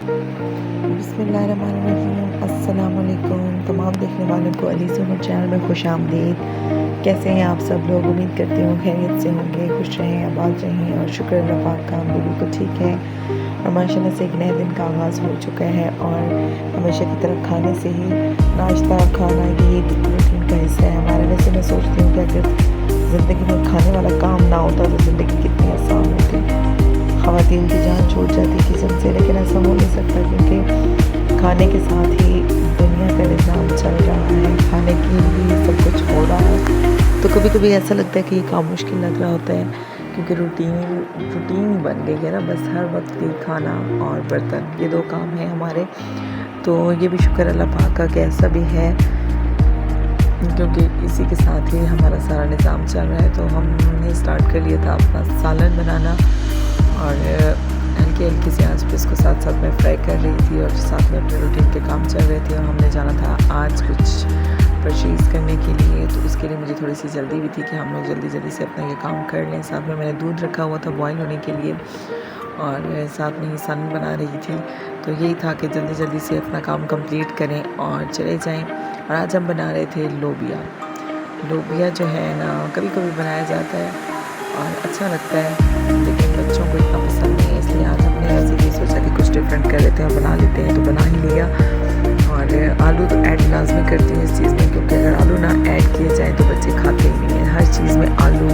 बिस्मिल्लाहिर्रहमानिर्रहीम अस्सलाम वालेकुम तमाम देखने वालों को अली सोनर चैनल में खुश आमदीद। कैसे हैं आप सब लोग? उम्मीद करती हूँ खैरियत से होंगे, खुश रहें, आबाद रहें और शुक्र अल्लाह पाक का हम भी बिल्कुल ठीक है। और माशाल्लाह से एक नए दिन का आगाज़ हो चुका है और हमेशा की तरफ खाने से ही नाश्ता खाना ये रूटीन का हिस्सा है हमारा। वैसे मैं सोचती हूँ कि अगर ज़िंदगी में खाने वाला काम ना होता तो ज़िंदगी कितनी आसान होती। ख़वातीन की जान छूट जाती किचन से, लेकिन ऐसा हो नहीं सकता क्योंकि खाने के साथ ही दुनिया का निज़ाम चल रहा है, खाने के लिए सब कुछ हो रहा है। तो कभी कभी ऐसा लगता है कि ये काम मुश्किल लग रहा होता है क्योंकि रूटीन बन गई है ना, बस हर वक्त ही खाना और बर्तन, ये दो काम हैं हमारे। तो ये भी शुक्र अल्लाह पाक का कि ऐसा भी है क्योंकि इसी के साथ ही हमारा सारा निज़ाम चल रहा है। तो हमने स्टार्ट कर लिया था अपना सालन बनाना और हल्की हल्की सी आंच पे इसको साथ साथ मैं फ्राई कर रही थी और साथ में अपने रूटीन के काम चल रहे थे। और हमने जाना था आज कुछ परचेज़ करने के लिए, तो उसके लिए मुझे थोड़ी सी जल्दी भी थी कि हम लोग जल्दी जल्दी से अपना ये काम कर लें। साथ में मैंने दूध रखा हुआ था बॉयल होने के लिए और साथ में ही सन बना रही थी। तो यही था कि जल्दी जल्दी से अपना काम कंप्लीट करें और चले जाएं। और आज हम बना रहे थे लोबिया। लोबिया जो है ना कभी कभी बनाया जाता है और अच्छा लगता है, लेकिन बच्चों को इतना पसंद नहीं है, इसलिए आज हमने ऐसे ही सोचा कि कुछ डिफरेंट कर लेते हैं और बना लेते हैं। तो बना ही लिया। और आलू तो ऐड लाजमी करती हूँ इस चीज़ में, क्योंकि अगर आलू ना ऐड किए जाए तो बच्चे खाते ही नहीं हैं। हर चीज़ में आलू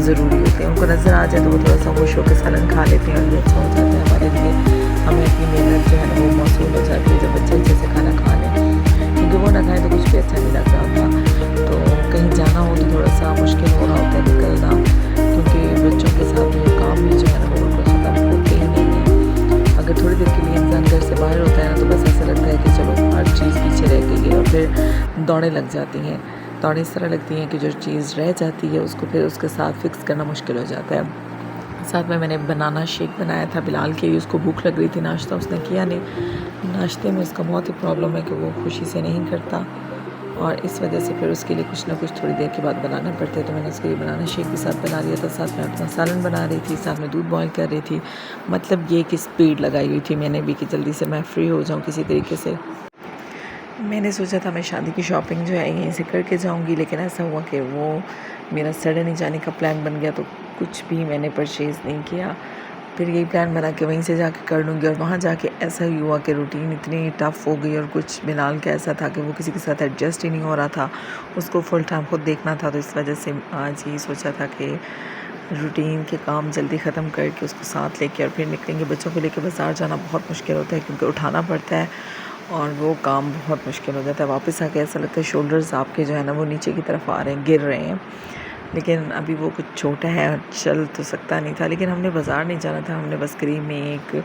ज़रूरी होते हैं, उनको नज़र आ जाए तो वो थोड़ा सा खुश होकर सालन खा लेते हैं और ये अच्छा हो जाता है हमारे लिए। हमें अपनी मेहनत जो है ना वो मौसूल हो जाती है जब बच्चे अच्छे से खाना खा लें, क्योंकि वो ना खाएँ तो कुछ भी अच्छा नहीं लग रहा होता। तो कहीं जाना हो तो थोड़ा सा मुश्किल हो रहा होता है निकलना, क्योंकि बच्चों के साथ में काम भी जो है ना वो बिल्कुल ख़त्म होते ही नहीं है। अगर थोड़ी देर के लिए इंसान घर से बाहर होता है ना तो बस ऐसा लगता है कि चलो हर चीज़ पीछे रह गई है और फिर दौड़ें लग जाती हैं। दौड़ें इस तरह लगती हैं कि जो चीज़ रह जाती है उसको फिर उसके साथ फिक्स करना मुश्किल हो जाता है। साथ में मैंने बनाना शेक बनाया था बिलाल के लिए, उसको भूख लग रही थी, नाश्ता उसने किया नहीं। नाश्ते में उसका बहुत ही प्रॉब्लम है कि वो खुशी से नहीं करता और इस वजह से फिर उसके लिए कुछ ना कुछ थोड़ी देर के बाद बनाना पड़ता है। तो मैंने उसके लिए बनाना शेक भी साथ बना लिया था, साथ में अपना सालन बना रही थी, साथ में दूध बॉयल कर रही थी। मतलब ये कि स्पीड लगाई हुई थी मैंने भी कि जल्दी से मैं फ्री हो जाऊँ किसी तरीके से। मैंने सोचा था मैं शादी की शॉपिंग जो है यहीं से करके जाऊंगी, लेकिन ऐसा हुआ कि वो मेरा सडन ही जाने का प्लान बन गया, तो कुछ भी मैंने परचेज़ नहीं किया। फिर यही प्लान बना कि वहीं से जाके कर लूँगी और वहाँ जाके ऐसा ही हुआ कि रूटीन इतनी टफ़ हो गई और कुछ बिलाल का ऐसा था कि वो किसी के साथ एडजस्ट ही नहीं हो रहा था, उसको फुल टाइम खुद देखना था। तो इस वजह से आज ही सोचा था कि रूटीन के काम जल्दी ख़त्म करके उसको साथ लेके और फिर निकलेंगे। बच्चों को लेके बाज़ार जाना बहुत मुश्किल होता है क्योंकि उठाना पड़ता है और वो काम बहुत मुश्किल हो जाता है। वापस आके ऐसा लगता है शोल्डर्स आपके जो है ना वो नीचे की तरफ आ रहे हैं, गिर रहे हैं। लेकिन अभी वो कुछ छोटा है और चल तो सकता नहीं था, लेकिन हमने बाज़ार नहीं जाना था, हमने बस करीब में एक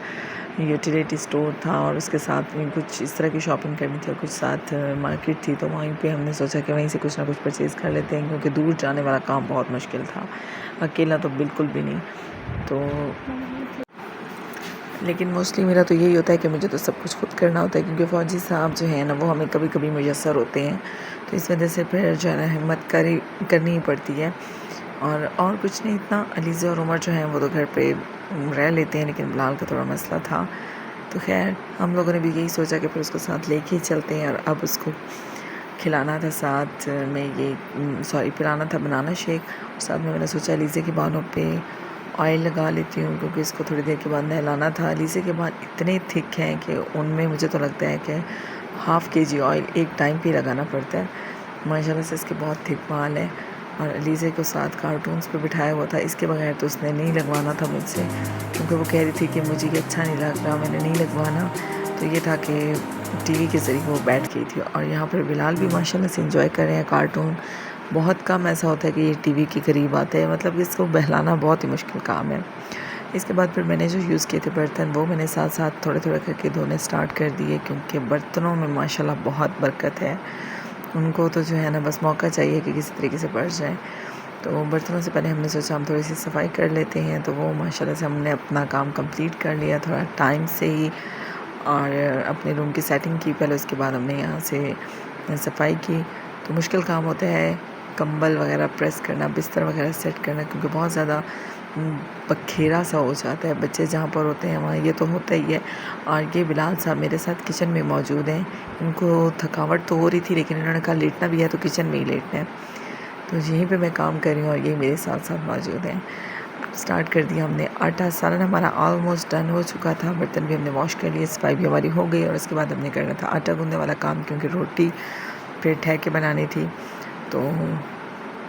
यूटिलिटी स्टोर था और उसके साथ में कुछ इस तरह की शॉपिंग करनी थी और कुछ साथ मार्केट थी। तो वहीं पे हमने सोचा कि वहीं से कुछ ना कुछ परचेज़ कर लेते हैं, क्योंकि दूर जाने वाला काम बहुत मुश्किल था, अकेला तो बिल्कुल भी नहीं। तो लेकिन मोस्टली मेरा तो यही होता है कि मुझे तो सब कुछ खुद करना होता है, क्योंकि फ़ौजी साहब जो हैं ना वो हमें कभी कभी मुयस्सर होते हैं, तो इस वजह से फिर जो है ना हिम्मत करनी ही पड़ती है। और कुछ नहीं, इतना अलीज़ा और उमर जो हैं वो तो घर पे रह लेते हैं, लेकिन बिलाल का थोड़ा मसला था। तो खैर हम लोगों ने भी यही सोचा कि फिर उसको साथ लेके ही चलते हैं। और अब उसको खिलाना था साथ में ये पिलाना था बनाना शेक, और साथ में मैंने सोचा अलीज़े के बालों पे ऑयल लगा लेती हूँ, क्योंकि इसको थोड़ी देर के बाद नहलाना था। अलीज़े के बाल इतने थिक हैं कि उनमें मुझे तो लगता है कि हाफ़ केजी ऑयल एक टाइम पे लगाना पड़ता है। माशाल्लाह से इसके बहुत थिक बाल हैं और अलीज़े को साथ कार्टून्स पे बिठाया हुआ था, इसके बगैर तो उसने नहीं लगवाना था मुझसे, क्योंकि वो कह रही थी कि मुझे ये अच्छा नहीं लग रहा, मैंने नहीं लगवाना। तो ये था कि टीवी के ज़रिए वो बैठ गई थी। और यहाँ पर बिलाल भी माशाल्लाह से एंजॉय कर रहे हैं कार्टून। बहुत कम ऐसा होता है कि ये टीवी के करीब आते हैं, मतलब इसको बहलाना बहुत ही मुश्किल काम है। इसके बाद फिर मैंने जो यूज़ किए थे बर्तन वो मैंने साथ साथ थोड़े थोड़े करके धोने स्टार्ट कर दिए, क्योंकि बर्तनों में माशाल्लाह बहुत बरकत है। उनको तो जो है ना बस मौका चाहिए कि किसी तरीके से बढ़ जाए। तो बर्तनों से पहले हमने सोचा हम थोड़ी सी सफाई कर लेते हैं, तो वो माशाल्लाह से हमने अपना काम कंप्लीट कर लिया थोड़ा टाइम से ही, और अपने रूम की सेटिंग की पहले, उसके बाद हमने यहाँ से सफाई की। तो मुश्किल काम होता है कंबल वगैरह प्रेस करना, बिस्तर वगैरह सेट करना, क्योंकि बहुत ज़्यादा बखेरा सा हो जाता है। बच्चे जहाँ पर होते हैं वहाँ ये तो होता ही है। और ये बिलाल साहब मेरे साथ किचन में मौजूद हैं। इनको थकावट तो हो रही थी लेकिन इन्होंने कहा लेटना भी है तो किचन में ही लेटना है, तो यहीं पे मैं काम कर रही हूँ और ये मेरे साथ साथ मौजूद हैं। अब स्टार्ट कर दिया हमने। आटा सालन हमारा ऑलमोस्ट डन हो चुका था। बर्तन भी हमने वॉश कर लिए, सफाई भी हमारी हो गई और उसके बाद हमने करना था आटा गूंदने वाला काम, क्योंकि रोटी फिर ठह के बनानी थी। तो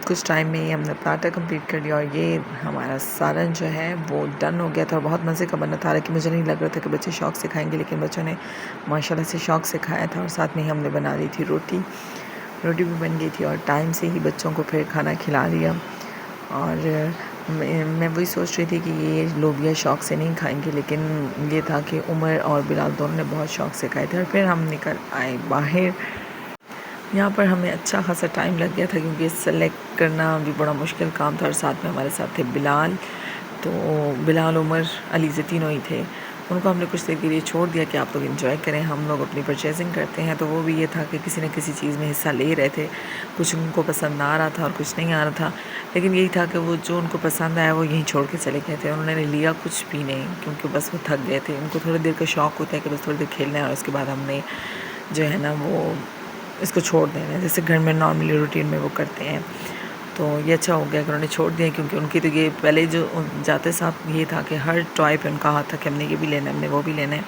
कुछ टाइम में ही हमने अपना आटा कंप्लीट कर लिया और ये हमारा सालन जो है वो डन हो गया था। और बहुत मज़े का बना था, हालांकि मुझे नहीं लग रहा था कि बच्चे शौक़ से खाएंगे, लेकिन बच्चों ने माशाल्लाह से शौक़ से खाया था। और साथ में ही हमने बना ली थी रोटी भी बन गई थी और टाइम से ही बच्चों को फिर खाना खिला लिया। और मैं वही सोच रही थी कि ये लोग ये शौक़ से नहीं खाएंगे, लेकिन ये था कि उमर और बिलाल दोनों ने बहुत शौक़ से खाए थे। और फिर हम निकल आए बाहर। यहाँ पर हमें अच्छा खासा टाइम लग गया था, क्योंकि सेलेक्ट करना भी बड़ा मुश्किल काम था। और साथ में हमारे साथ थे बिलाल, तो बिलाल, उमर, अली से तीनों ही थे। उनको हमने कुछ देर के लिए छोड़ दिया कि आप लोग एंजॉय करें, हम लोग अपनी परचेजिंग करते हैं। तो वो भी ये था कि किसी न किसी चीज़ में हिस्सा ले रहे थे। कुछ उनको पसंद आ रहा था और कुछ नहीं आ रहा था, लेकिन यही था कि वो जो उनको पसंद आया वो यहीं छोड़ के चले गए थे। उन्होंने लिया कुछ भी नहीं, क्योंकि बस वो थक गए थे। उनको थोड़ी देर का शौक़ होता है कि बस थोड़ी देर खेलना है और उसके बाद हमने जो है ना वो इसको छोड़ देना है, जैसे घर में नॉर्मली रूटीन में वो करते हैं। तो ये अच्छा हो गया कि उन्होंने छोड़ दिया, क्योंकि उनकी तो ये पहले जो जाते साथ ये था कि हर टॉय पे उनका हाथ था कि हमने ये भी लेना है, हमने वो भी लेना है।